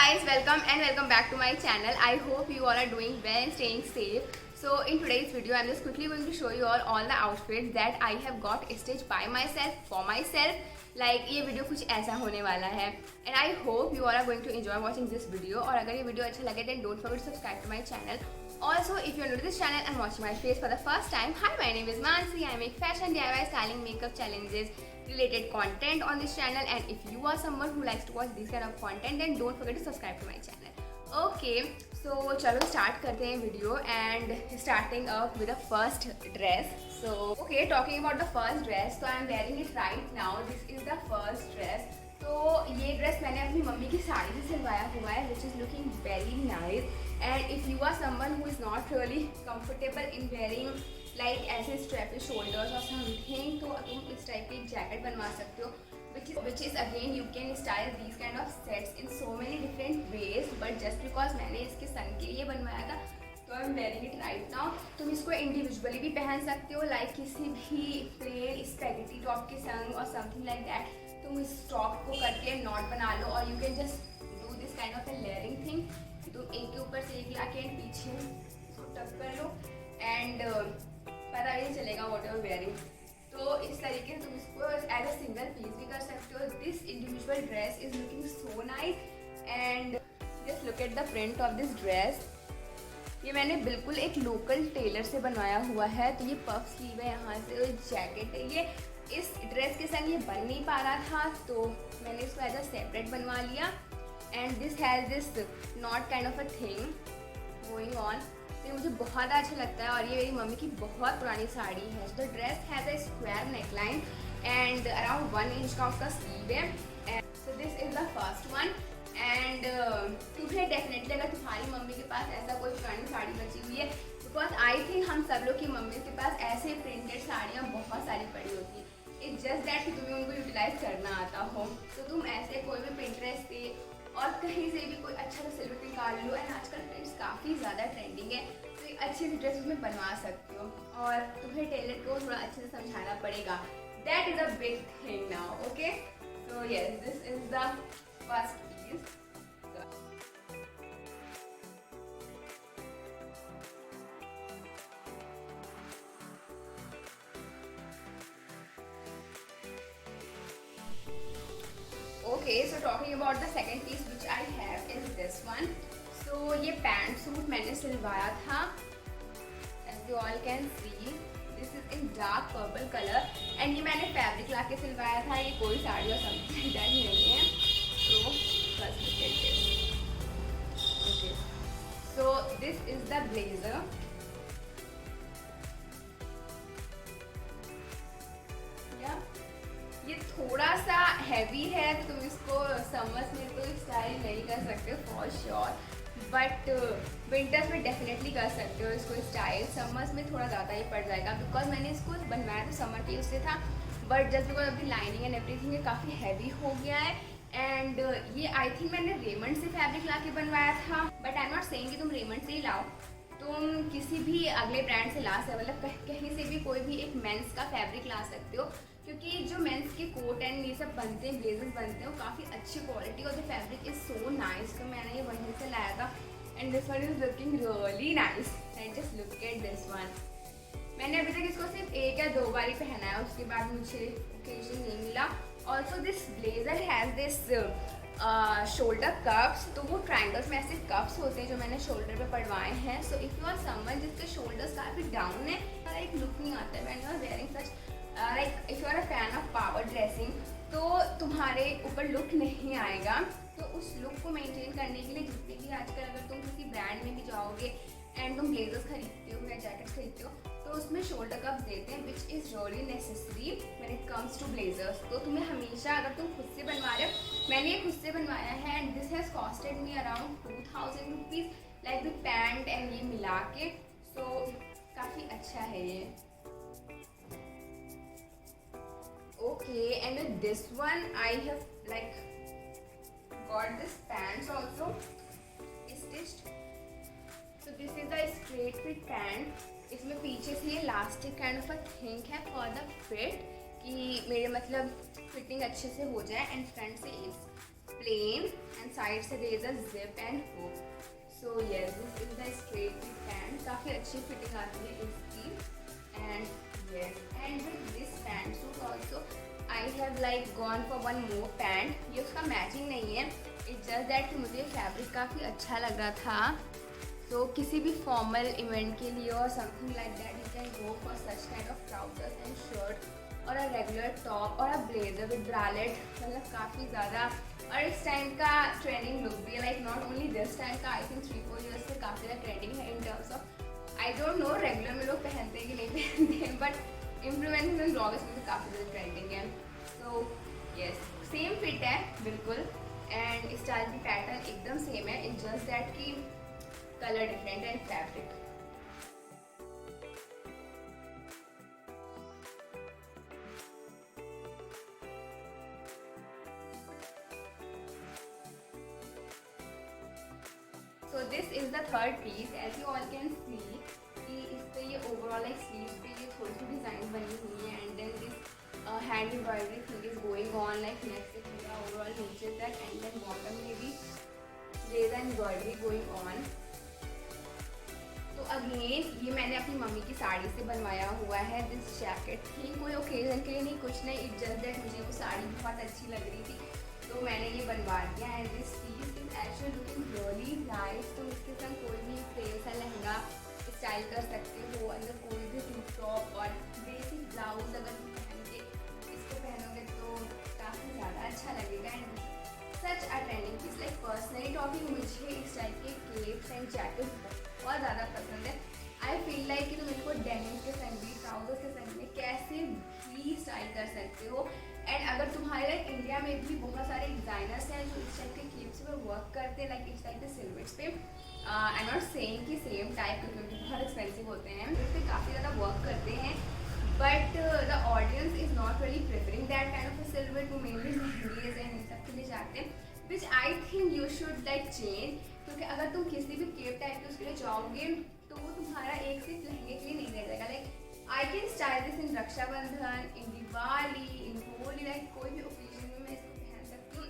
guys, welcome back to my channel. I hope you all are doing well and staying safe. So in today's video I'm just quickly going to show you all the outfits that I have got stitched by myself for myself. Like ये video कुछ ऐसा होने वाला है and I hope you all are going to enjoy watching this video. और अगर ये video अच्छा लगे then don't forget to subscribe to my channel. Also, if you are new to this channel and watching my face for the first time, hi, my name is Mansi. I make fashion, DIY, styling, makeup challenges, related content on this channel, and if you are someone who likes to watch this kind of content, then don't forget to subscribe to my channel. Okay, so चलो start करते हैं video and starting off with the first dress. So okay, talking about the first dress, so I am wearing it right now. This is the first dress. तो ये dress मैंने अपनी mummy की साड़ी से सिलवाया हुआ है which is looking very nice. And if you are someone who is not really comfortable in wearing like ऐसे strappy shoulders or something, तो तुम इस टाइप की जैकेट बनवा सकते हो which is again you can style these kind of sets in so many different ways, but just because मैंने इसके सन के लिए बनवाया था तो I am wearing it right now. तुम इसको इंडिविजुअली भी पहन सकते हो लाइक किसी भी प्लेन स्पेगेटी टॉप के संग और समथिंग लाइक दैट. तुम इस टॉप को करके नॉट बना लो और you can just do this kind of A layering thing. तुम एक के ऊपर से एक लाके एंड पीछे इसको टक कर लो एंड पता ही चलेगा व्हाट यू आर वेयरिंग. तो इस तरीके से तुम इसको एज अ सिंगल पीस भी कर सकते हो. This individual dress is looking so nice and just look at the print of this dress. ये मैंने बिल्कुल एक लोकल टेलर से बनवाया हुआ है. तो ये पफ स्लीव है, यहाँ से जैकेट है. ये इस ड्रेस के संग ये बन नहीं पा रहा था तो मैंने इसको एज अ सेपरेट बनवा लिया. And this has this not kind of a thing going on. तो ये मुझे बहुत अच्छा लगता है और ये मेरी मम्मी की बहुत पुरानी साड़ी है. The dress has a square neckline and around 1 inch का उसका स्लीव है. And so this is the first one. And तुम्हें डेफिनेटली अगर तुम्हारी मम्मी के पास ऐसा कोई पुरानी साड़ी बची हुई है, बिकॉज आई थिंक हम सब लोग की मम्मी के पास ऐसे प्रिंटेड साड़ियाँ बहुत सारी पड़ी होती हैं. इट्स जस्ट दैट कि तुम्हें उनको यूटिलाइज करना आता हो. तो तुम ऐसे कोई भी पिंटरेस्ट पे और कहीं से भी कोई अच्छा सा सिल्वर निकाल लो. एंड आजकल प्रिंट्स काफ़ी ज़्यादा ट्रेंडिंग है तो एक अच्छी सी ड्रेस उसमें बनवा सकते हो और तुम्हें टेलर को थोड़ा अच्छे से समझाना पड़ेगा. That is a big thing now. Okay, so yes, this is the first piece. Okay, so talking about the second piece which I have is this one. So ये पैंट सूट मैंने सिलवाया था. As you all can see, this is in dark purple color. And ये मैंने fabric लाके सिलवाया था. ये कोई साड़ी और समथिंग दैट नहीं है. So let's look at this. Okay, so this is the blazer. ये थोड़ा सा हैवी है तो तुम इसको समर्स में तो स्टाइल नहीं कर सकते फॉर श्योर, बट विंटर्स में डेफिनेटली कर सकते हो इसको स्टाइल. समर्स में थोड़ा ज़्यादा ही पड़ जाएगा बिकॉज मैंने इसको बनवाया तो समर के उससे था, but just because of the lining and everything ये काफ़ी हैवी हो गया है. एंड ये आई थिंक मैंने रेमंड से फैब्रिक ला के बनवाया था, but I am not saying कि तुम रेमंड से ही लाओ. तुम किसी भी अगले ब्रांड से ला सकते, मतलब कहीं से भी कोई भी एक मेंस का फैब्रिक ला सकते हो, क्योंकि जो मेंस के कोट एंड ये सब बनते हैं, ब्लेजर्स बनते हैं, वो काफ़ी अच्छी क्वालिटी और the fabric is so nice. तो मैंने ये वहीं से लाया था and this one is looking really nice. And just look at this one. मैंने अभी तक इसको सिर्फ 1 या 2 बार ही पहना है, उसके बाद मुझे ओकेजन नहीं मिला. Also this blazer has this shoulder cups. तो वो ट्राइंगल्स में ऐसे कप्स होते हैं जो मैंने शोल्डर पे पड़वाए हैं. So if you are someone जिसके शोल्डर्स काफ़ी डाउन है, एक लुक नहीं आता है when you are wearing such like if you are a fan of power dressing, तो तुम्हारे ऊपर लुक नहीं आएगा. तो उस लुक को मेंटेन करने के लिए जितने भी आजकल अगर तुम किसी ब्रांड में भी जाओगे एंड तुम ब्लेजर्स खरीदते हो या जैकेट्स खरीदते हो तो उसमें शोल्डर कप देते हैं which is really necessary when it comes to blazers. तो तुम्हें हमेशा अगर तुम खुद से बनवा रहे हो, मैंने ये खुद से बनवाया है and this has costed me around 2000 rupees like the pant and ये मिला के. सो काफ़ी अच्छा है ये. Okay, and with this one I have like got this pants also stitched. So this is a straight fit pant. इसमें पीछे से ये elastic kind of a thing है फॉर द फिट कि मेरे मतलब फिटिंग अच्छे से हो जाए. एंड फ्रंट से इट्स प्लेन एंड साइड से there is a zip and hook. So yes, this is the straight fit pant. काफ़ी अच्छी फिटिंग आती है इसकी. And yes, and with this pant suit also I have like gone for one more pant. ये उसका matching नहीं है, it's just that कि मुझे फैब्रिक काफ़ी अच्छा लग रहा था. तो किसी भी फॉर्मल इवेंट के लिए और something like that you can go for such kind of trousers and shirt और अ रेगुलर टॉप और अ ब्लेजर विद ब्रालेट. मतलब काफ़ी ज़्यादा, और इस टाइम का ट्रेंडिंग लुक भी like not only this time का, आई थिंक 3-4 ईयर्स से काफ़ी ज़्यादा ट्रेंडिंग है in terms of, I don't know regular में लोग पहनते हैं कि नहीं पहनते हैं, बट इन्फ्लुएंसर्स एंड ब्लॉगर्स में भी काफ़ी ज़्यादा ट्रेंडिंग है. सो यस, सेम फिट है बिल्कुल, एंड स्टाइल की पैटर्न एकदम सेम है. इट्स जस्ट दैट की color different and fabric. So this is the third piece. As you all can see कि इस पे ये overall like sleeves पे ये थोड़ी सी डिजाइन बनी हुई है, and then this hand embroidery thing is going on like neck से पूरा overall नीचे तक, and then bottom में भी there is embroidery going on. तो अगेन ये मैंने अपनी मम्मी की साड़ी से बनवाया हुआ है. दिस जैकेट थी कोई ओकेजन के लिए नहीं, कुछ नहीं, इट जस्ट दैट मुझे वो साड़ी बहुत अच्छी लग रही थी तो मैंने ये बनवा दिया. And this piece is actually looking really nice. तो इसके संग कोई भी प्लेन सा लहंगा स्टाइल कर सकते हो, अंदर कोई भी टू टॉप और बेसिक ब्लाउज अगर पहन के इसको पहनोगे तो काफ़ी ज़्यादा अच्छा लगेगा. And such a trending piece. Like personally talking, मुझे इस टाइप के केप्स एंड जैकेट बहुत ज़्यादा पसंद है. आई फील लाइक कि तुम इनको डेनिम के संग भी, ट्राउजर्स के संग में कैसे भी स्टाइल कर सकते हो. एंड अगर तुम्हारे इंडिया में भी बहुत सारे डिज़ाइनर्स हैं जो इस टाइप के केप्स पे वर्क करते हैं, लाइक इस टाइप के सिल्वेट्स पे, आई एम नॉट सेइंग कि सेम टाइप के क्योंकि बहुत एक्सपेंसिव होते हैं, इस पर काफ़ी ज़्यादा वर्क करते हैं, but the audience is not really preferring that kind of a silhouette. वो मेनली लहंगेज एंड इन सब के लिए जाते हैं, which I think you should like change. क्योंकि अगर तुम किसी भी केप टाइप के उसके लिए जाओगे तो वो तुम्हारा एक सिर्फ लहंगे के लिए नहीं रह जाएगा. Like I can style this in Rakshabandhan, in Diwali, in Holi, like कोई भी ओकेजन में मैं इसको पहन सकती हूँ.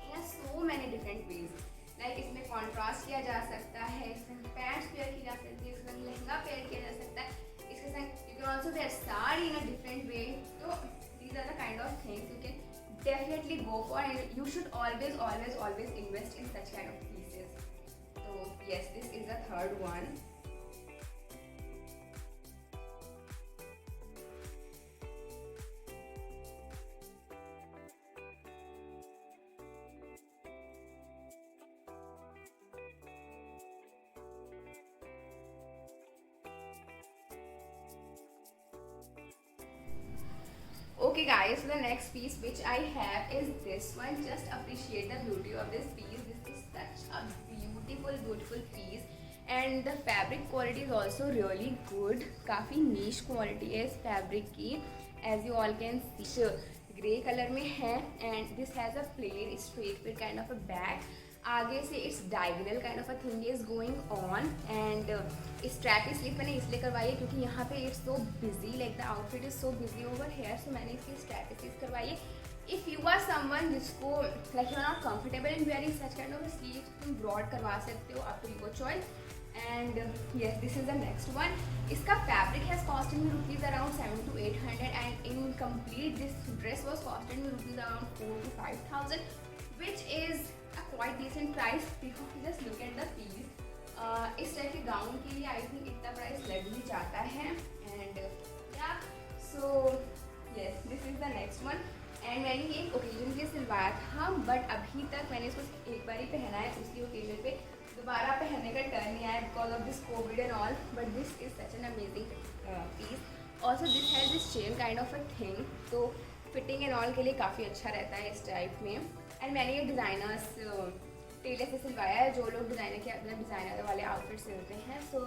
यहाँ so many different ways. Like इसमें कॉन्ट्रास्ट किया जा सकता है, इसमें पैंट्स पेयर की जा सकती है, इसमें लहंगा पेयर किया जा सकता है, इसके साथ you can also wear sari in a different way. तो these are the kind of things you can definitely go for, and you should always invest in such kind of pieces. So yes, this is the third one. Okay guys, so the next piece which I have is this one. Just appreciate the beauty of this piece. This is such a beautiful piece, and the fabric quality is also really good. काफ़ी niche quality है इस fabric की, as you all can see. Grey colour में है, and this has a plain straight fit kind of a back. आगे से it's diagonal kind of a thing is going on, and strap sleeve मैंने इसलिए करवाई है क्योंकि यहाँ पे it's so busy, like the outfit is so busy over here, so मैंने इसकी स्ट्रैप स्लीव करवाई है. इफ़ यू आर समवन जिसको like you are not comfortable in wearing such kind of sleeve, तुम ब्रॉड करवा सकते हो, up to your choice. And yes, this is the next one. इसका fabric has costed me rupees around 700 to 800, and in complete this dress was costed me rupees around 4,000 to 5,000, which is a quite decent price because just look at the piece. इस type के gown के लिए I think इतना price लग ही जाता है. And या सो yes, this is the next one. And मैंने ये एक ओकेजन के लिए सिलवाया था, बट अभी तक मैंने इसको एक बार ही पहना है, उसी ओकेजन पे दोबारा पहनने का टर्न नहीं आया because of this covid and all. But this is such an amazing piece. Also this has this chain kind of a thing, तो फिटिंग एंड ऑल के लिए काफ़ी अच्छा रहता है इस टाइप में. एंड मैंने ये डिज़ाइनर्स टेलर से सिलवाया है, जो लोग डिज़ाइनर के अपने डिज़ाइनर वाले आउटफिट सिलते हैं. So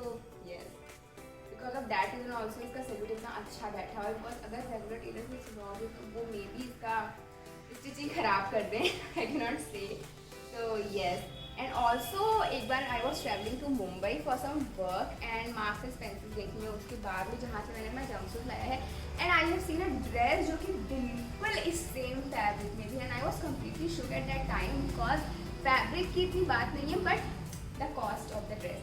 yes, because of that reason also इसका सिलवट इतना अच्छा बैठा हुआ है. बिकॉज अगर रेगुलर टेलर से सिलवाओगे तो वो मे बी इसका स्टिचिंग ख़राब कर दें, आई कैन नॉट से. तो यस, एंड ऑल्सो एक बार I was travelling to Mumbai for some work, and Marks and Spencer's देखी मैं उसके बाद में जहाँ से मैंने अपना जंपसूट लाया है, and I have seen a dress जो कि बिल्कुल इस सेम फैब्रिक में थी, and I was completely shook at that time because fabric fabric की इतनी बात नहीं है, but the cost of the dress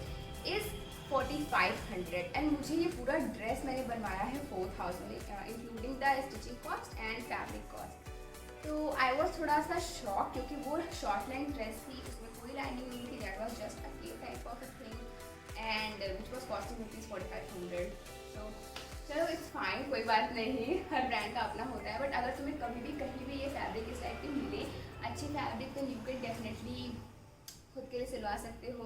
is 4500 and मुझे ये पूरा ड्रेस मैंने बनवाया है 4000 including the stitching cost and fabric cost. तो आई वॉज थोड़ा सा शॉक क्योंकि वो शॉर्ट लाइन ड्रेस थी, उसमें कोई लाइनिंग नहीं थी, that was just a plain type of a thing and which was costing ₹4500। तो चलो इट्स फाइन, कोई बात नहीं, हर ब्रांड का अपना होता है। बट अगर तुम्हें कभी भी कहीं भी ये फैब्रिक इस टाइप की मिले अच्छी फैब्रिक, तो यू कैन डेफिनेटली खुद के लिए सिलवा सकते हो,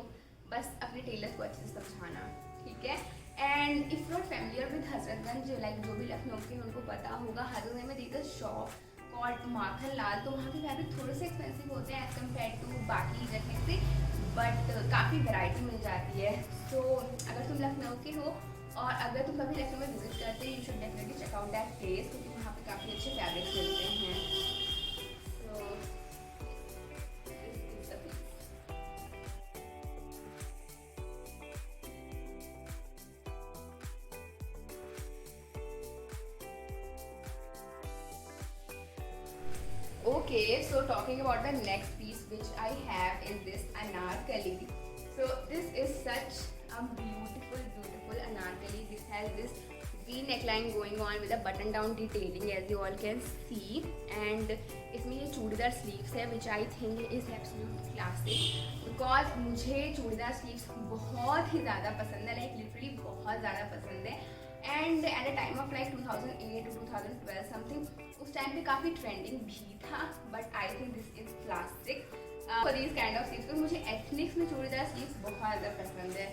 बस अपने टेलर को अच्छे से समझाना, ठीक है। And if not familiar with Hazratganj, like जो भी लखनऊ के उनको पता होगा, हजरतगंज में देकर शॉप कॉल्ड माखन लाल, तो वहाँ के फैब्रिक थोड़े से एक्सपेंसिव होते हैं एज़ कम्पेयर टू बाकी जगह से, बट काफ़ी वैरायटी मिल जाती है। सो अगर तुम लखनऊ के हो और अगर तुम कभी लखनऊ में विजिट करते हैं, you should definitely check out that place, क्योंकि वहाँ पे काफ़ी अच्छे फैब्रिक्स मिलते हैं। Okay, so talking about the next piece which I have is this anarkali. So this is such a beautiful anarkali. This has this V neckline going on with a button down detailing as you all can see, and इसमें ये churidar sleeves है which I think is absolute classic because मुझे churidar sleeves बहुत ही ज़्यादा पसंद है, like literally बहुत ज़्यादा पसंद है। And at a time of like 2008 to 2012 something, उस टाइम पे काफ़ी ट्रेंडिंग भी था, but I think this is classic for this kind of sleeves. मुझे एथनिक्स में चूड़ीदार स्लीव्स बहुत ज़्यादा पसंद है।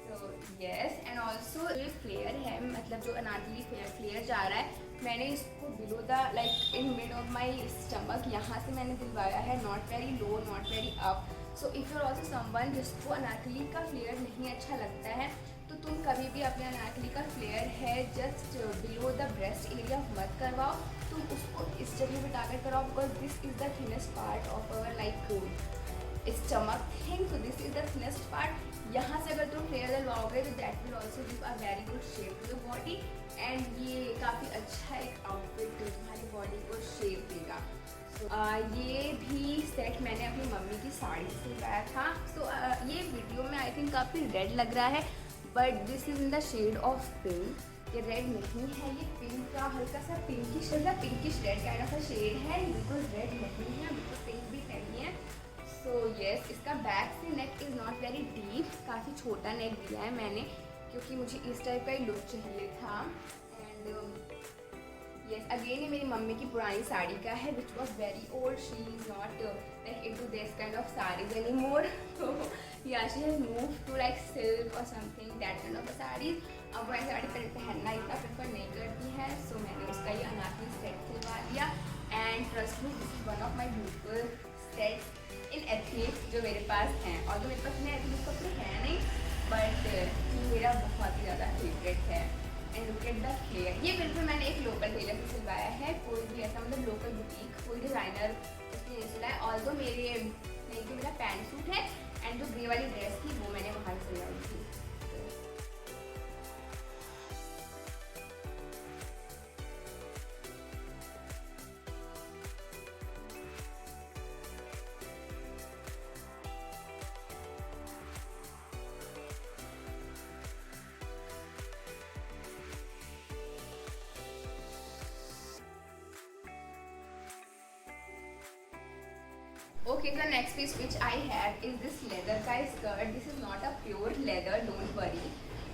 सो यस, एंड ऑल्सो ये फ्लेयर है, मतलब जो अनारकली फ्लेयर जा रहा है, मैंने इसको below the like in mid of my stomach यहाँ से मैंने दिलवाया है, not very low not very up. So if you are also someone जिसको अनारकली का फ्लेयर नहीं अच्छा लगता है, तो तुम कभी भी अपने अनारकली का फ्लेयर है just below the breast area मत करवाओ, तुम उसको इस जगह पे टारगेट कराओ, because this is the thinnest part of our like stomach thing. So this is the thinnest part. यहाँ से अगर तुम फ्लेयर डलवाओगे तो that will also give a very good shape to the body, and ये काफ़ी अच्छा एक आउटफिट तुम्हारी बॉडी को शेप देगा। ये भी सेट मैंने अपनी मम्मी की साड़ी से लगाया था। सो ये वीडियो में आई थिंक काफ़ी रेड लग रहा है, but this is in the shade of pink. ये रेड नहीं है, ये पिंक का हल्का सा pinkish red kind of shade है, बिल्कुल रेड नहीं है, बिल्कुल पिंक भी नहीं है। सो यस, इसका बैक से नेक इज़ नॉट वेरी डीप, काफ़ी छोटा नेक दिया है मैंने क्योंकि मुझे इस टाइप का ही लुक चाहिए था। एंड यस, अगेन ये मेरी मम्मी की पुरानी साड़ी का है which was very old, she is not like into this kind of saris any more. तो yeah she has move to like silk और something that kind of saris. अब वह साड़ी पहनना इतना प्रेफर नहीं करती है, सो मैंने उसका ये अनारकली सेट सिलवा लिया। And trust me, this is one of my beautiful set in ethnic जो मेरे पास हैं, और जो मेरे पास में एथनिक कपड़े हैं नहीं, बट मेरा बहुत ही ज़्यादा फेवरेट है। And look at the flare, ये बिल्कुल मैंने एक लोकल टेलर से सिलवाया है, कोई भी ऐसा मतलब लोकल बुटीक कोई डिज़ाइनर उसने नहीं सिलाया। ऑल्सो मेरा पैंट सूट है एंड जो ग्रे वाली ड्रेस थी वो मैंने वहाँ से सिलाई थी। Okay, the next piece which I have is this leather का skirt. This is not a pure leather, don't worry.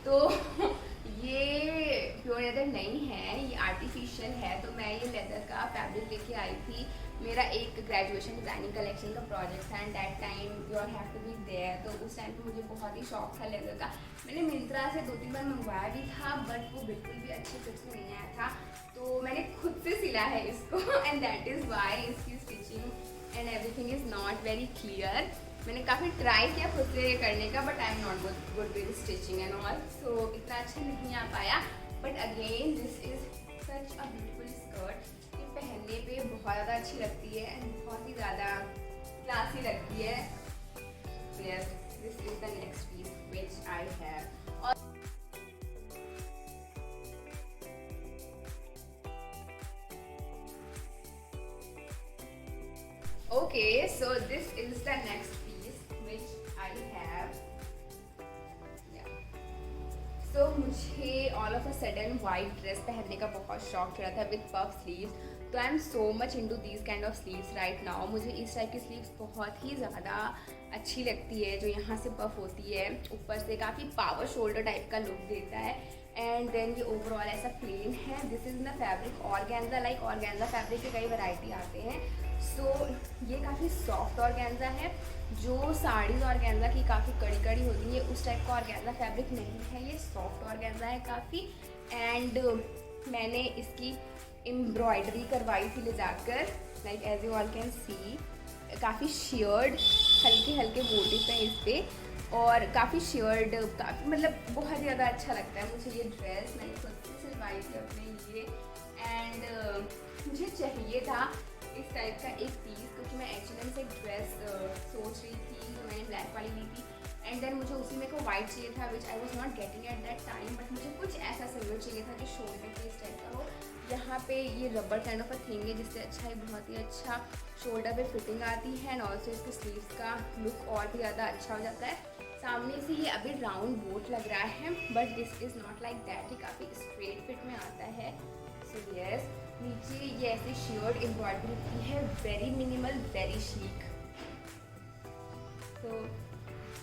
तो ये प्योर लेदर नहीं है, ये आर्टिफिशियल है। तो मैं ये लेदर का फैब्रिक लेके आई थी, मेरा एक ग्रेजुएशन डिज़ाइनिंग कलेक्शन का प्रोजेक्ट था, and that time you are have to be there. तो उस टाइम पे मुझे बहुत ही शौक था लेदर का। मैंने मिंत्रा से 2-3 बार मंगवाया भी था, बट वो बिल्कुल भी अच्छे फिट्स में नहीं आया था, तो मैंने खुद से सिला है इसको, एंड दैट इज़ वाई इसकी stitching and everything is not very clear. मैंने काफ़ी ट्राई किया खुद से करने का, but I am not good with stitching and all, so इतना अच्छा नहीं आ पाया। But again this is such a beautiful skirt, ये पहनने पे बहुत ज़्यादा अच्छी लगती है एंड बहुत ही ज़्यादा क्लासी लगती है। Yes, this is the next piece which I have. Okay, so this is the next piece all of a sudden white dress पहनने का बहुत शौक चढ़ा था विद पफ स्लीव्स। तो I am so much into these kind of sleeves right now. मुझे इस type की स्लीव्स बहुत ही ज़्यादा अच्छी लगती है, जो यहाँ से पफ होती है, ऊपर से काफ़ी पावर शोल्डर टाइप का लुक देता है। एंड देन ये ओवरऑल ऐसा प्लेन है। This is the fabric organza. Like organza fabric के कई वैरायटी आते हैं। सो ये काफ़ी सॉफ्ट ऑर्गेन्जा है, जो साड़ीज़ ऑर्गेन्जा की काफ़ी कड़ी कड़ी होती है उस टाइप का ऑर्गेन्जा फैब्रिक नहीं है। ये सॉफ्ट ऑर्गेन्जा है काफ़ी। एंड मैंने इसकी एम्ब्रॉयडरी करवाई थी ले जाकर, like as you all can see, काफ़ी शेयर्ड हल्के हल्के मोटिव हैं इस पर, और काफ़ी शेयर्ड, काफ़ी मतलब बहुत ज़्यादा अच्छा लगता है मुझे ये ड्रेस। मैंने खुद से सिलवाई थी अपने लिए। एंड मुझे चाहिए था इस टाइप का एक पीस, क्योंकि मैं H&M से एक ड्रेस सोच रही थी, जो मैंने ब्लैक वाली ली थी। एंड देन मुझे उसी में को वाइट चाहिए था, which I was not getting at that time. But मुझे कुछ ऐसा सिल्वर चाहिए था जो शोल्डर के इस टाइप का हो। यहाँ पे ये rubber kind of a thing है, जिससे अच्छा है, बहुत ही अच्छा शोल्डर पे फिटिंग आती है। एंड ऑल्सो इसके स्लीव्स का लुक और भी ज़्यादा अच्छा हो जाता है। सामने से ये अभी राउंड बोट लग रहा है, but this is not like that. ये काफ़ी स्ट्रेट फिट में आता है। सो यस, नीचे ये ऐसे शेयर्ड एम्ब्रॉयडरी की है, वेरी मिनिमल, वेरी शीक। तो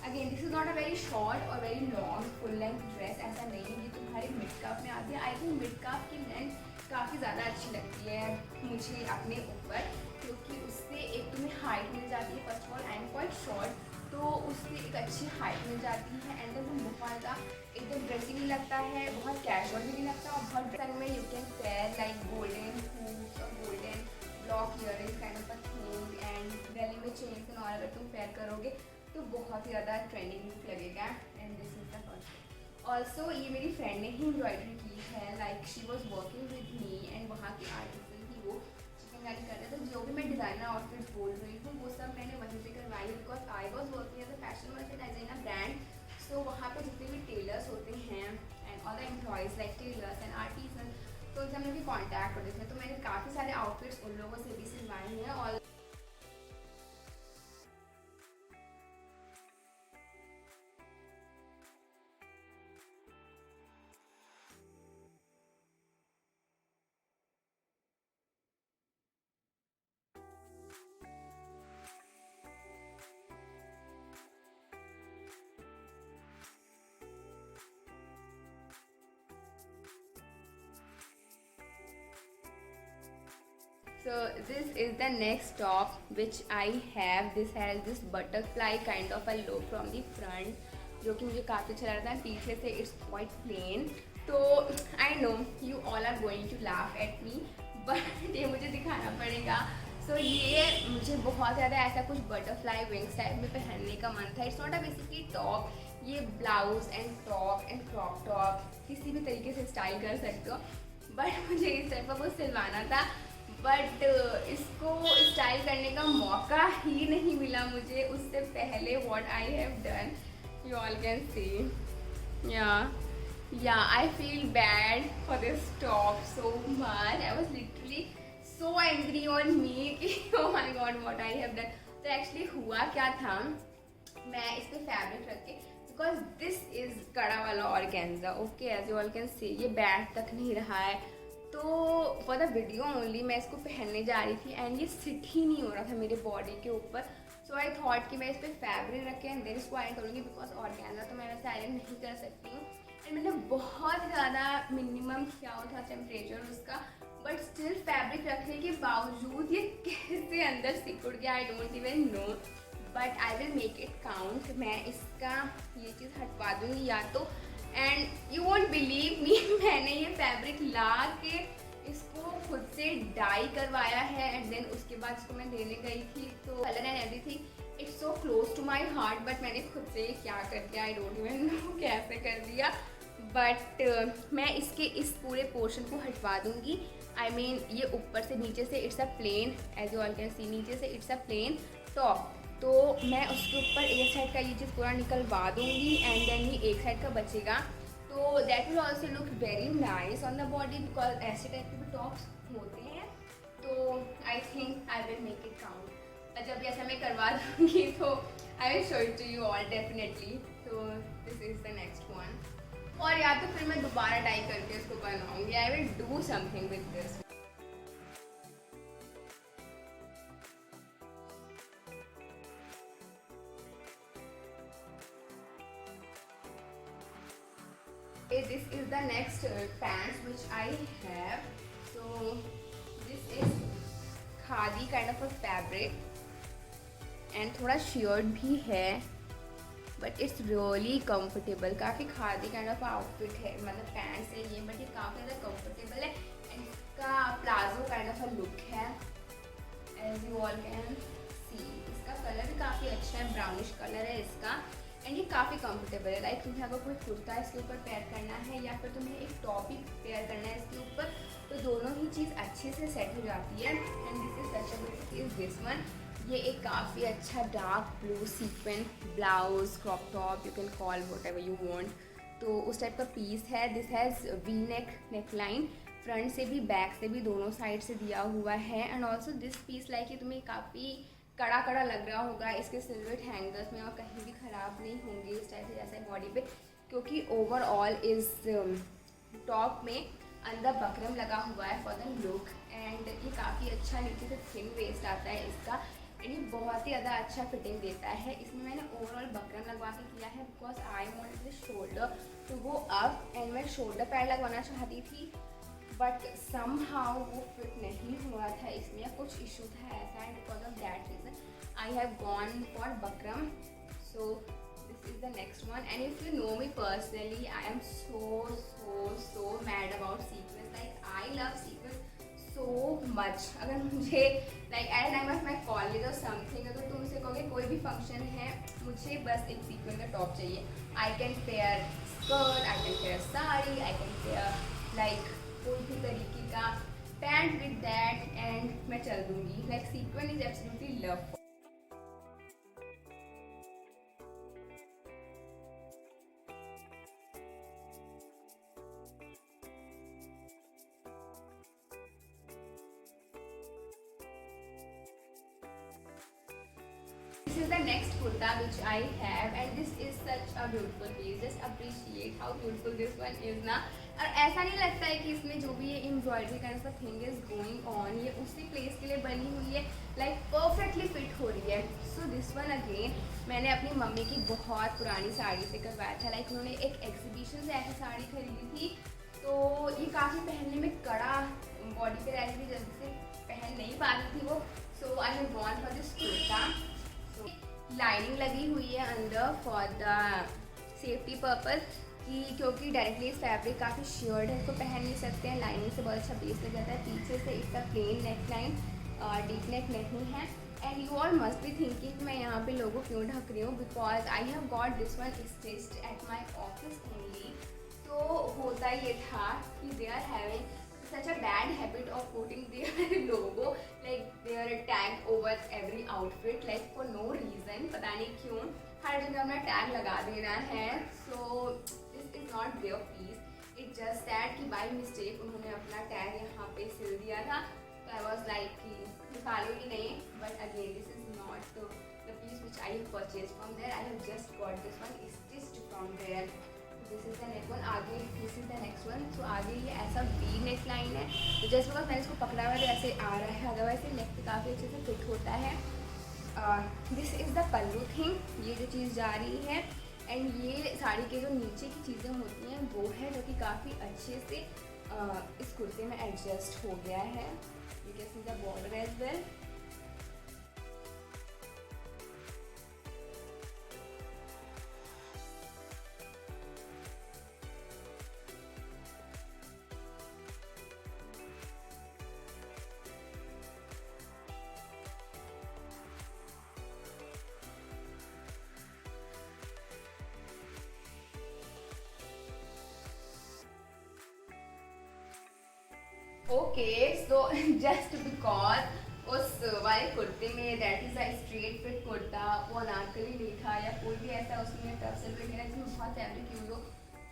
again this is not a very short और very long full length dress, ऐसा नहीं है। ये तुम्हारे मिड काफ में आती है। आई थिंक मिड काफ की लेंथ काफ़ी ज़्यादा अच्छी लगती है मुझे अपने ऊपर, क्योंकि उससे एक तुम्हें हाइट मिल जाती है। First of all I am quite short, तो उससे एक अच्छी हाइट मिल जाती है। एंड देन बहुत ज़्यादा एकदम ड्रेसी नहीं लगता है, बहुत कैजुअल भी नहीं लगता, और बहुत ड्रेस में you can pair like golden hooks और golden block earrings kind of a thing, and गले में चेन्स और अगर तुम पेयर करोगे तो बहुत ही ज़्यादा ट्रेंडिंग लुक लगेगा। And this is the first. Also ये मेरी फ्रेंड ने ही एम्ब्रॉयडरी की है, like she was working with me, and वहाँ की आर्टिस्ट ही वो चिकनकारी कर रहे थे। जो भी मैं डिज़ाइनर आउटफिट्स बोल रही हूँ वो सब मैंने वहीं से करवाई, because I was working as a fashion merchandising brand. So वहाँ पे जितने भी टेलर्स होते हैं and all the employees like tailors and artisan, तो उनसे हम लोग कॉन्टैक्ट होते थे। तो मैंने काफ़ी सारे आउटफिट्स उन लोगों से भी सिलवाए हैं। और so this is the next top which I have. This has this butterfly kind of a look from the front, जो कि मुझे काफ़ी अच्छा लग रहा है। पीछे से इट्स क्वाइट प्लेन। तो I know you all are going to laugh at me, but ये मुझे दिखाना पड़ेगा। सो ये मुझे बहुत ज़्यादा ऐसा कुछ बटरफ्लाई विंग्स टाइप में पहनने का मन था। It's not a basically top, ये blouse and top and crop top किसी भी तरीके से स्टाइल कर सकते हो, बट मुझे इस टाइप का कुछ सिलवाना था। बट इसको स्टाइल करने का मौका ही नहीं मिला मुझे उससे पहले। What I have done, you all can see. Yeah I feel bad for this top so much. I was literally so angry on me कि oh my God what I have done. तो actually हुआ क्या था, मैं इस पर fabric रख के, बिकॉज दिस इज कड़ा वाला organza, okay, as you all can see, ये बैठ तक नहीं रहा है। तो फॉर द वीडियो ओनली मैं इसको पहनने जा रही थी, एंड ये सिट ही नहीं हो रहा था मेरे बॉडी के ऊपर। सो आई थॉट कि मैं इस पर फैब्रिक रखें एंड देन इसको आयरन करूँगी, बिकॉज ऑर्गेन्जा तो मैं वैसे आयरन नहीं कर सकती हूँ। एंड मैंने बहुत ज़्यादा मिनिमम किया हुआ था टेम्परेचर उसका, बट स्टिल फैब्रिक रखने के बावजूद ये कैसे अंदर सिकुड़ गया, I don't even know, but I will make it count. मैं इसका ये चीज़ हटवा दूँगी या तो, and you won't believe me, मैंने ये फैब्रिक ला के इसको खुद से डाई करवाया है, एंड देन उसके बाद इसको मैं देने गई थी, तो colour and everything it's so close to my heart, but मैंने खुद से क्या कर दिया, आई डोंट इवन नो कैसे कर दिया। बट मैं इसके इस पूरे पोर्शन को हटवा दूंगी। आई मीन ये ऊपर से नीचे से it's a plain, as you all can see, नीचे से इट्स अ प्लेन टॉप, तो मैं उसके ऊपर एक साइड का ये चीज़ पूरा निकलवा दूंगी, एंड देन ये एक साइड का बचेगा, तो that will also look very nice on the body, because ऐसे टाइप के भी टॉप्स होते हैं। तो I think I will make it count. जब ऐसा मैं करवा दूँगी तो I will show it to you all definitely. तो this is the next one. और या तो फिर मैं दोबारा डाई करके इसको बनाऊंगी। I will do something with this. This is the next pants which I have. So this is khadi kind of a fabric and थोड़ा sheared भी है, but it's really comfortable. काफ़ी खादी kind of outfit है, मतलब pants है ये, but ये काफ़ी ज़्यादा comfortable है and इसका palazzo kind of a look है, as you all can see. इसका कलर भी काफ़ी अच्छा है, ब्राउनिश कलर है इसका एंड ये काफ़ी कंफर्टेबल है। लाइक तुम्हें अगर कोई कुर्ता इसके ऊपर पेयर करना है या फिर तुम्हें एक टॉप ही पेयर करना है इसके ऊपर, तो दोनों ही चीज़ अच्छे से सेट हो जाती है। And this is such a is this one. ये एक काफ़ी अच्छा dark blue sequined blouse crop top, you can call whatever you want, तो उस टाइप का पीस है। This has V neck line, front से भी बैक से भी दोनों साइड से दिया हुआ है। And also this piece like ये तुम्हें काफ़ी कड़ा कड़ा लग रहा होगा इसके सिल्वेट हैंगर्स में, और कहीं भी ख़राब नहीं होंगे इस टाइप से जैसे बॉडी पे, क्योंकि ओवरऑल इस टॉप में अंदर बकरम लगा हुआ है फॉर द लुक। एंड ये काफ़ी अच्छा नीचे से थिन वेस्ट आता है इसका एंड ये बहुत ही ज़्यादा अच्छा फिटिंग देता है। इसमें मैंने ओवरऑल बकरम लगवा के किया है because I want this shoulder to go up and मैं शोल्डर पैड लगवाना चाहती थी, बट समहाउ वो फिट नहीं हो रहा था, इसमें कुछ इशू था ऐसा, and because of that reason I have gone for buckram. So this is the next one and if you know me personally I am so mad about sequins. Like I love sequins so much. अगर मुझे like at a time of my college or something अगर तुम मुझसे कहोगे कोई भी function है मुझे बस एक सीक्वेंस का टॉप चाहिए, I can pair skirt, I can pair sari, I can pair like कोई भी तरीके का पैंट विद दैट एंड मैं चल दूंगी। Like sequence is absolutely love. This is the next kurta which I have and this is such a beautiful piece. Just appreciate how beautiful this one is ना। और ऐसा नहीं लगता है कि इसमें जो भी ये embroidery kind of thing is going on ये उसी प्लेस के लिए बनी हुई है, लाइक परफेक्टली फिट हो रही है। सो दिस वन अगेन मैंने अपनी मम्मी की बहुत पुरानी साड़ी से करवाया था। लाइक उन्होंने एक एग्जीबिशन से ऐसी साड़ी खरीदी थी, तो ये काफ़ी पहनने में कड़ा बॉडी पे रहती थी, जल्दी से पहन नहीं पा रही थी वो। So I have gone for this kurta. Lining लगी हुई है अंदर फॉर द सेफ्टी पर्पज कि क्योंकि डायरेक्टली फैब्रिक काफ़ी श्योर्ड है, इसको पहन नहीं सकते हैं, लाइनिंग से बहुत अच्छा बेस लग जाता है। पीछे से इसका plain neck line, deep neck नहीं है। And you all must be thinking मैं यहाँ पे लोगों क्यों ढक रही हूँ, because I have got this one stitched at my office only. तो होता ये था कि they are having such a bad habit of putting their logo like their tag over every outfit like for no reason, पता नहीं क्यों हर जगह अपना टैग लगा देना है। so this is not their piece, it's just that कि by mistake उन्होंने अपना टैग यहाँ पे सिल दिया था, तो I was like कि निकालूंगी नहीं, but again this is not the piece which I have purchased from there, I have just got this one stitched from there। This is the next one, आगे this is the next one. So आगे ये ऐसा we neck line है, तो just because मैंने इसको पकड़ा हुआ है तो ऐसे आ रहा है, अदरवाइज ये नेक पे काफ़ी अच्छे से फिट होता है। This is the pallu thing, ये जो चीज़ जा रही है। एंड ये साड़ी के जो नीचे की चीज़ें होती हैं वो है जो कि काफ़ी अच्छे से इस कुर्ते में एडजस्ट हो गया है। You can see the border as well. Okay so just because उस वाले कुर्ते में that is a straight fit kurta, वो अनारकली नहीं था या कोई भी ऐसा उसमें टर्सल फिट है जिसमें बहुत फैब्रिक यूज हो,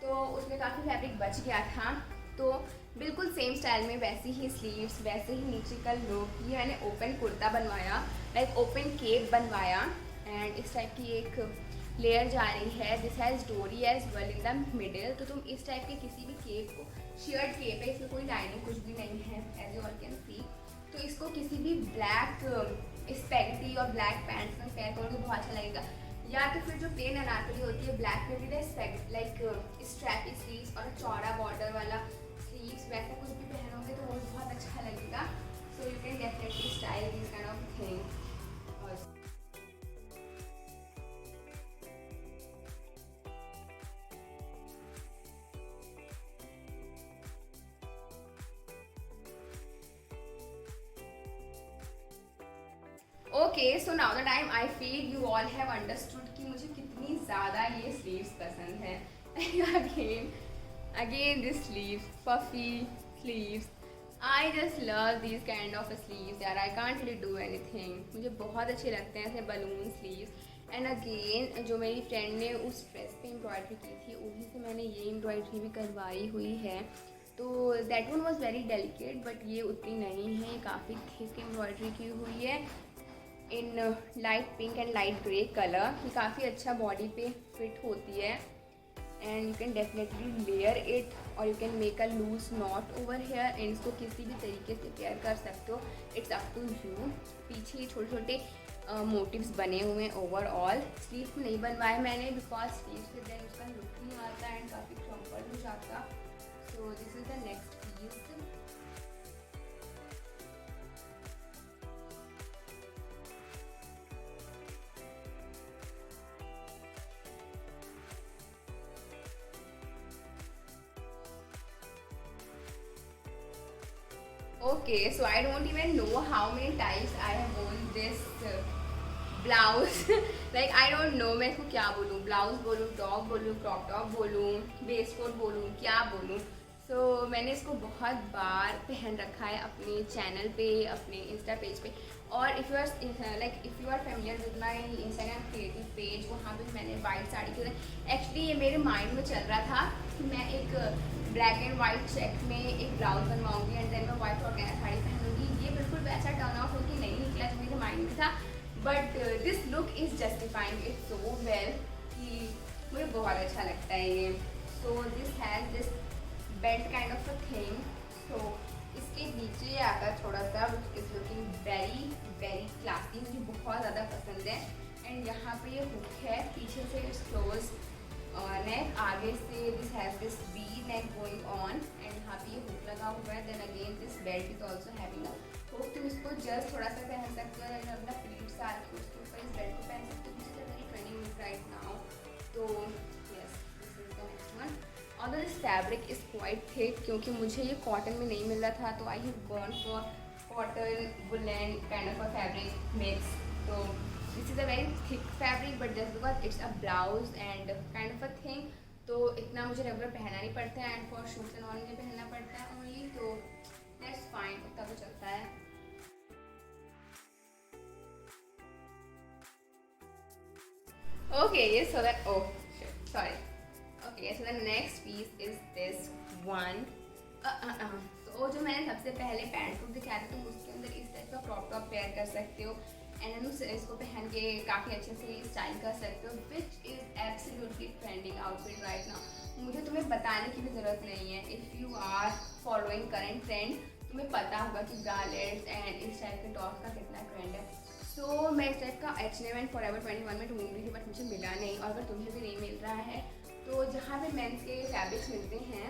तो उसमें काफ़ी फैब्रिक बच गया था। तो बिल्कुल सेम स्टाइल में वैसी ही स्लीव्स, वैसे ही नीचे का लुक, ये मैंने ओपन कुर्ता बनवाया, लाइक ओपन केप बनवाया एंड इस टाइप की एक लेयर जा रही है। This has dori as well in the middle. तो तुम इस टाइप के किसी भी केप को, शेयर्ड केप है, इसमें कोई लाइनिंग कुछ भी नहीं है as you all can see. तो इसको किसी भी ब्लैक स्पेगेटी और ब्लैक पैंट्स में पेयर करोगे बहुत अच्छा लगेगा। या तो फिर जो प्लेन अनारकली होती है ब्लैक में भी लाइक स्ट्रैपी स्लीव्स और चौड़ा बॉर्डर वाला स्लीव्स, वैसा कुछ भी पहनोगे तो वो बहुत अच्छा लगेगा। So you can definitely style this kind of thing. Okay, so now the time I feel you all have understood कि मुझे कितनी ज़्यादा ये स्लीव्स पसंद है। Again this sleeves, puffy sleeves, I just love this kind of sleeves यार। I can't really do anything, मुझे बहुत अच्छे लगते हैं ऐसे बलून स्लीव्स। एंड अगेन जो मेरी फ्रेंड ने उस ड्रेस पे एम्ब्रॉयडरी की थी उन्हीं से मैंने ये एम्ब्रॉयडरी भी करवाई हुई है। तो that one was very delicate, but ये उतनी नहीं है, काफ़ी थिक एम्ब्रॉयडरी की हुई है in light pink and light grey colour. ये काफ़ी अच्छा बॉडी पे फिट होती है and you can definitely layer it और you can make a loose knot over here and इसको किसी भी तरीके से पेयर कर सकते हो, इट्स अप टू यू। पीछे छोटे छोटे मोटिव्स बने हुए हैं ओवरऑल। स्लीव को नहीं बनवाया मैंने बिकॉज स्लीव से देन उसका लुक नहीं आता एंड काफ़ी क्रम्पल हो जाता। So this is the next piece. Okay, so I don't even know how many times I have worn this blouse. Like I don't know मैं इसको क्या बोलूँ, ब्लाउज बोलूँ, टॉप बोलूँ, क्रॉप टॉप बोलूँ, बेस कोट बोलूँ, क्या बोलूँ। So मैंने इसको बहुत बार पहन रखा है अपने चैनल पे, अपने इंस्टा पेज पे। और if you are familiar with my Instagram creative page, वहाँ पे मैंने वाइट साड़ी के एक्चुअली ये मेरे माइंड में चल रहा था कि मैं एक ब्लैक एंड वाइट चेक में एक ब्लाउज बनवाऊंगी एंड देन मैं वाइट और साड़ी पहनूंगी। ये बिल्कुल वैसा टर्न आउट होकर नहीं निकला जो मेरे माइंड में था, but this look is justifying it so well कि मुझे बहुत अच्छा लगता है ये। So this has this belt kind of a thing. So इसके नीचे आता है थोड़ा सा which is looking very very classy, मुझे बहुत ज़्यादा पसंद है। एंड यहाँ पे ये हुक है, पीछे से इट्स क्लोज नेक, आगे से this has this V neck going on and यहाँ पे ये हुक लगा हुआ है। Then again this belt is also having a hook. तुम इसको जस्ट थोड़ा सा पहन सकते हो, अगर अपना प्लीट्स आ रही है उसके ऊपर इस बेल्ट को पहन सकते हो, this is a very trending look right now. तो yes, this is the next one. और this fabric is quite thick, क्योंकि मुझे ये कॉटन में नहीं मिल रहा था, तो I have gone for cotton woollen kind of a fabric mix. तो this is a very thick fabric, but just because it's a blouse and kind of a thing, तो इतना मुझे रेगुलर पहनना नहीं पड़ता है and for shoots and all मुझे पहनना पड़ता है ओनली, तो दैट्स फाइन, उतना तो चलता है। Okay, so that, oh shit, sorry. Okay, so the next piece is this one. So जो मैंने सबसे पहले पैंट सूट दिखाया था, तुम उसके अंदर इस टाइप का क्रॉप टॉप पेयर कर सकते हो एंड इसको पहन के काफ़ी अच्छे से स्टाइल कर सकते हो, which is absolutely trending outfit right now. मुझे तुम्हें बताने की भी ज़रूरत नहीं है, if you are following current trend तुम्हें पता होगा कि ब्रालेट्स एंड इस टाइप के टॉप का कितना ट्रेंड है। सो मैं इस टाइप का H&M एंड फॉरएवर 21 में ढूंढ रही थी, बट मुझे मिला नहीं। और अगर तुम्हें भी नहीं मिल रहा है तो जहाँ पे मेंस के फैब्रिक्स मिलते हैं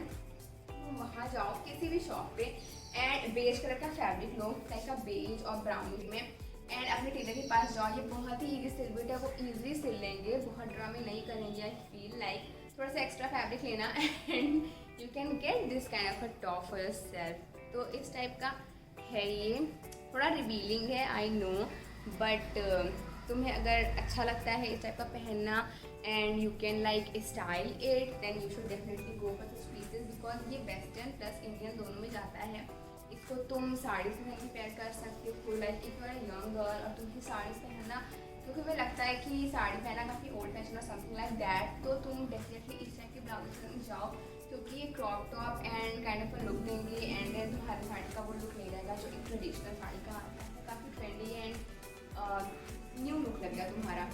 तो वहाँ जाओ किसी भी शॉप पे एंड बेज कलर का फैब्रिक लो, लाइक का बेज और ब्राउन में, एंड अपने टेलर के पास जाओ। ये बहुत ही ईजी सिल बिट है, वो ईजी सिल लेंगे, बहुत ड्रामे नहीं करेंगे। आई फील लाइक थोड़ा सा एक्स्ट्रा फैब्रिक लेना and you can get this kind of a top for yourself. तो इस टाइप का है ये, थोड़ा रिवीलिंग है आई नो, बट तुम्हें अगर अच्छा लगता है इस टाइप का पहनना and you can like style it, then you should definitely go for this pieces, because ये वेस्टर्न प्लस इंडियन दोनों में जाता है। इसको तुम साड़ी से नहीं पेयर कर सकते हो, like if you are young girl और तुम्हें साड़ी पहनना, क्योंकि मुझे लगता है कि साड़ी पहनना काफ़ी ओल्ड फैशन और समथिंग लाइक दैट, तो तुम डेफिनेटली इस टाइप के ब्लाउज में जाओ, क्योंकि ये crop top and kind of a look देंगे एंड देन तुम्हारी साड़ी का वो लुक नहीं रहेगा जो एक ट्रेडिशनल साड़ी का आता है, काफ़ी ट्रेंडी एंड न्यू लुक लगेगा तुम्हारा।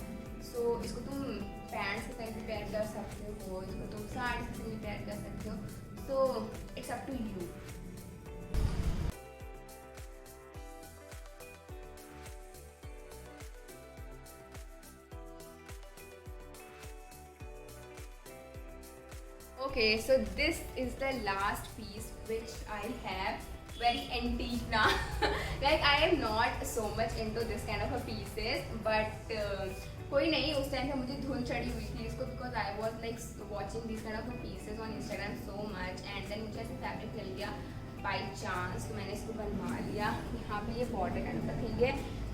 सो इसको तुम पैंट पैंट्स के साथ भी पेयर कर सकते हो, इसको तुम साड़ी से भी पेयर कर सकते हो, तो it's up to you. Okay, so this is the last piece which I have. Very antique now. Like I am not so much into this kind of a pieces, but कोई नहीं, उस time पे मुझे धुन चढ़ी हुई थी इसको, because I was like watching these kind of pieces on Instagram so much, and then मुझे ऐसे फैब्रिक मिल गया by chance, तो मैंने इसको बनवा लिया। यहाँ पे ये बॉर्डर kind of thing है,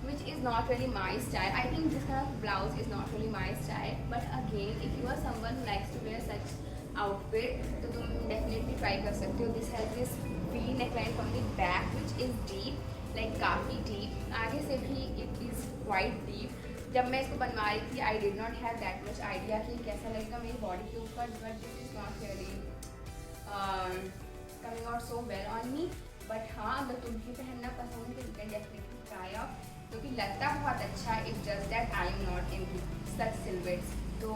which is not really my style. I think this kind of blouse is not really my style, but again if you are someone who likes to wear such outfit, तो तुम definitely try कर सकते हो। This has this we neckline from the back which is deep, like काफ़ी deep, आगे से भी it is quite deep. जब मैं इसको बनवा रही थी I did not have that much idea कि कैसा लगेगा मेरी बॉडी के ऊपर, but this is not really coming out so well on me. But हाँ, अगर तुम्हें पहनना पसंद है तो you can definitely try out, क्योंकि लगता बहुत अच्छा है। It's just that I am not in such silhouettes. तो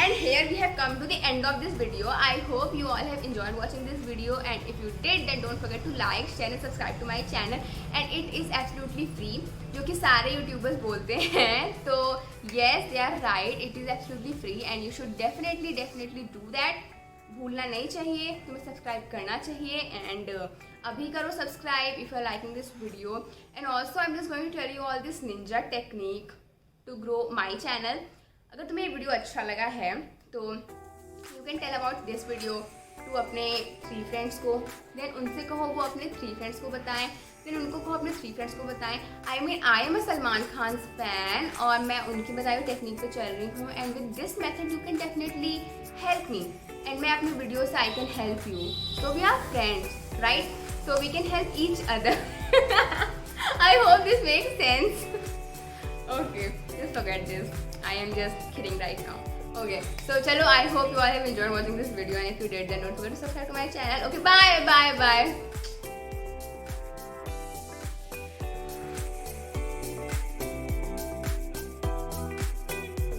and here we have come to the end of this video. I hope you all have enjoyed watching this video, and if you did then don't forget to like, share and subscribe to my channel, and it is absolutely free, जो कि सारे YouTubers बोलते हैं। तो yes, they are right, it is absolutely free and you should definitely do that। भूलना नहीं चाहिए, तुम्हें सब्सक्राइब करना चाहिए, एंड अभी करो subscribe if you are liking this video। and also I'm just going to tell you all this ninja technique to grow my channel। अगर तुम्हें ये वीडियो अच्छा लगा है तो you can tell about this video to अपने 3 friends को, then उनसे कहो वो अपने 3 फ्रेंड्स को बताएं, देन उनको कहो अपने 3 फ्रेंड्स को बताएं। I am a Salman Khan fan और मैं उनकी बताई हुई टेक्निक पे चल रही हूँ, and with this method you can definitely help me, and मैं अपनी वीडियो से I can help you. So we are friends, right? So we can help each other. I hope this makes sense. Okay, just forget this. I am just kidding right now. Okay, so chalo, I hope you all have enjoyed watching this video, and if you did then don't forget to subscribe to my channel. Okay, bye.